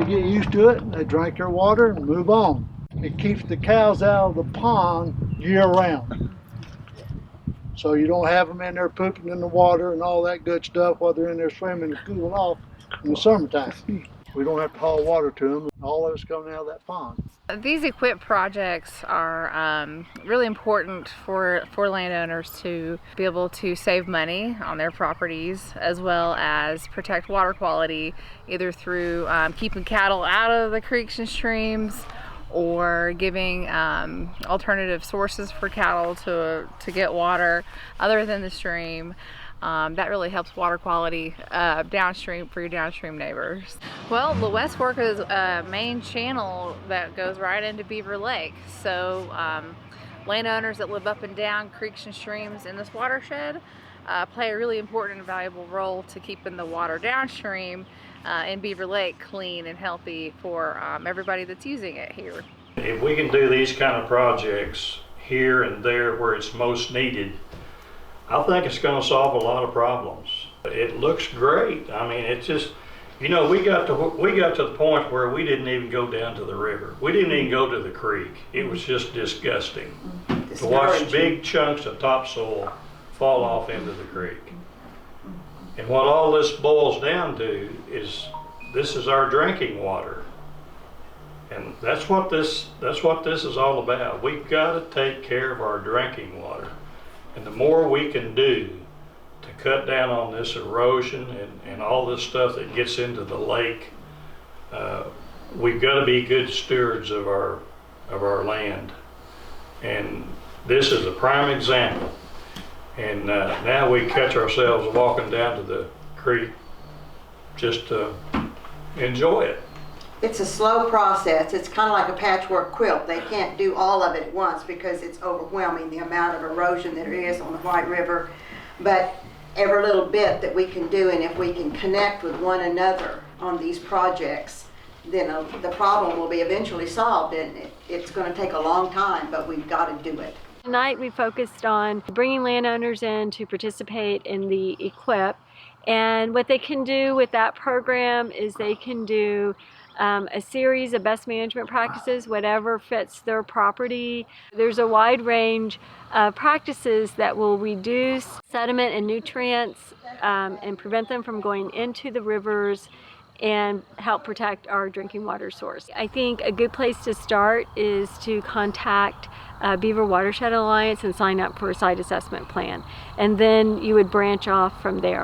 They get used to it, they drink their water and move on. It keeps the cows out of the pond year round. So you don't have them in there pooping in the water and all that good stuff while they're in there swimming and cooling off in the summertime. We don't have to haul water to them. All of it's coming out of that pond. These EQIP projects are really important for landowners to be able to save money on their properties, as well as protect water quality, either through keeping cattle out of the creeks and streams, or giving alternative sources for cattle to get water other than the stream. That really helps water quality downstream for your downstream neighbors. Well, the West Fork is a main channel that goes right into Beaver Lake. So landowners that live up and down creeks and streams in this watershed play a really important and valuable role to keeping the water downstream in Beaver Lake clean and healthy for everybody that's using it here. If we can do these kind of projects here and there where it's most needed, I think it's going to solve a lot of problems. It looks great. I mean, it's just, you know, we got to the point where we didn't even go down to the river. We didn't even go to the creek. It was just disgusting to watch big chunks of topsoil fall off into the creek. And what all this boils down to is this is our drinking water. And that's what this is all about. We've got to take care of our drinking water. And the more we can do to cut down on this erosion and all this stuff that gets into the lake, we've got to be good stewards of our land. And this is a prime example. And now we catch ourselves walking down to the creek just to enjoy it. It's a slow process. It's kind of like a patchwork quilt. They can't do all of it at once because it's overwhelming, the amount of erosion that there is on the White River. But every little bit that we can do, and if we can connect with one another on these projects, then the problem will be eventually solved. And it's going to take a long time, but we've got to do it. Tonight we focused on bringing landowners in to participate in the EQIP. And what they can do with that program is they can do a series of best management practices, whatever fits their property. There's a wide range of practices that will reduce sediment and nutrients and prevent them from going into the rivers and help protect our drinking water source. I think a good place to start is to contact Beaver Watershed Alliance and sign up for a site assessment plan. And then you would branch off from there.